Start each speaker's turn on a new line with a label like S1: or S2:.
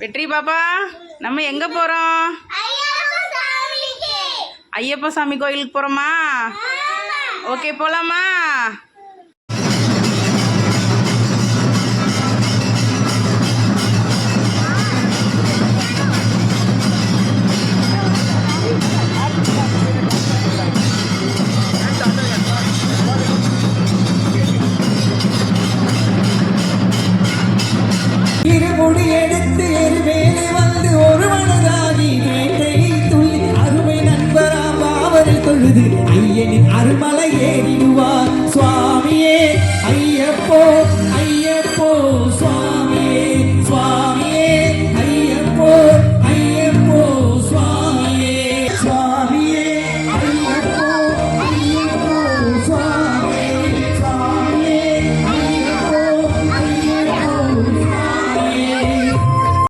S1: வெற்றி பாப்பா, நம்ம எங்க போறோம்? ஐயப்ப சாமி கோயிலுக்கு போறோமா? ஓகே, போலாமா?
S2: இருமுடி எடுத்து எருவேலி வந்து ஒரு மனதாகி வேட்டை துள்ளி அருமை நண்பராம் அவரை தொழுது ஐயனின் அருமலை ஏறிடுவார் சுவாமியே.